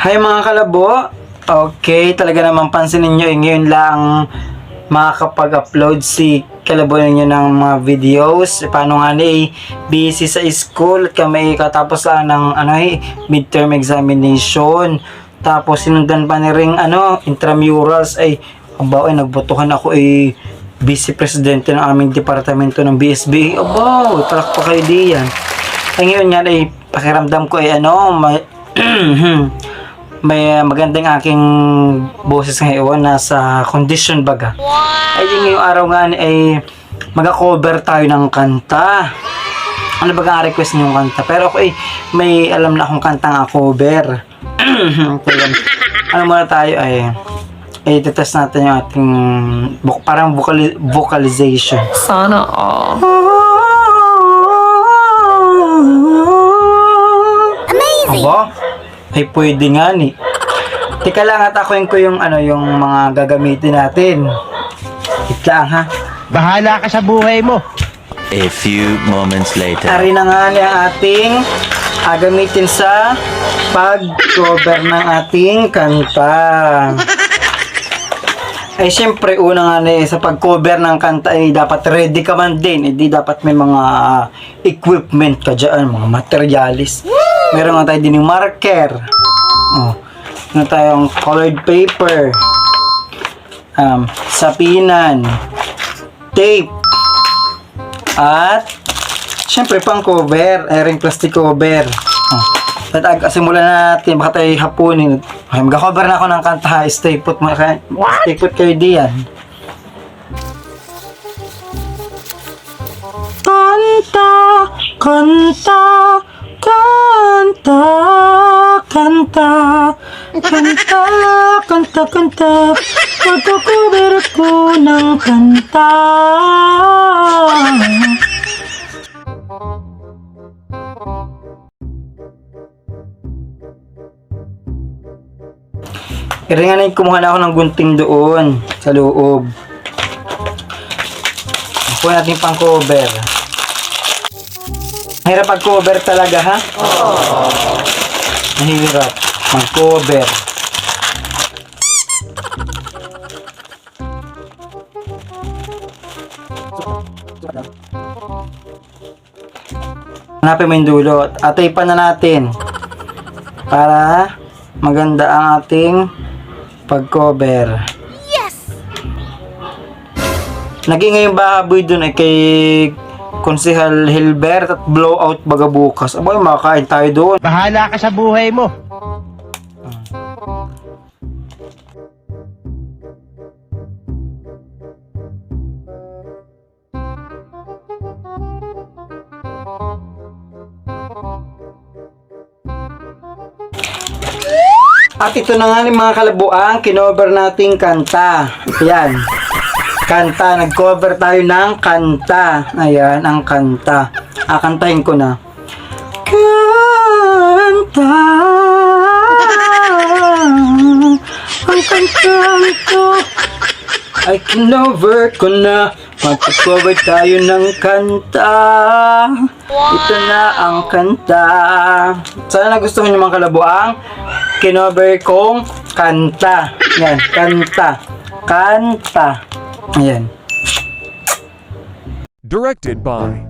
Hi mga kalabo. Okay, talaga naman pansinin nyo, ngayon lang makakapag-upload si kalabo ninyo ng mga videos. Paano nga busy sa school at kami katapos lang ng midterm examination. Tapos sinundan pa ni ring intramurals ay nagbotohan ako vice presidente ng aming departamento ng BSB. Talak pa kayo diyan. Ay ngayon nga pakiramdam ko may magandang aking boses ngayon, nasa condition baga. Ay ngayong araw nga mag-cover tayo ng kanta. Ano ba ang request niyong kanta? Pero ako may alam na akong kantang cover. Ano muna tayo itetest natin yung ating parang vocalization. Sana all. Amazing! Ay pwede nga ni. Teka lang at ako yung yung mga gagamitin natin. Wait lang ha. Bahala ka sa buhay mo. A few moments later. Ari na nga ni ang ating gagamitin sa pag-cover ng ating kanta. Ay syempre una nga sa pag-cover ng kanta dapat ready ka man din. Di dapat may mga equipment ka dyan, mga materialis. Meron nga tayo din yung marker. Meron tayong colored paper. Sapinan. Tape. At syempre pang cover, ring plastic cover. Simulan na natin, baka tayo hapunin. Mag-cover na ako ng kanta. Stay put kayo diyan. Kanta, kanta, kanta, kanta, kanta, kanta, kanta. Magko-cover ko ng kanta. Iringan kumuha na ako ng gunting doon sa loob. Kuha natin pang cover. Mahirap mag-cover talaga ha? Mahirap mag-cover. Hanapin mo yung dulo. Atay pa na natin para maganda ang ating pag-cover. Yes! Naging ngayong bahaboy dun kay Konsehal Hilbert at blowout baga bukas. Makakain tayo doon. Bahala ka sa buhay mo. At ito na nga mga kalabuang kinover nating kanta. Ayan. Kanta. Nag-cover tayo ng kanta. Ayan, ang kanta. Kantahin ko na. Kanta. Ang kanta ito ay kinover ko na. Mag-cover tayo ng kanta. Ito na ang kanta. Sana nagustuhan niyo mga kalabuang kinover kong kanta. Yan, kanta. Kanta. Ayan. Directed by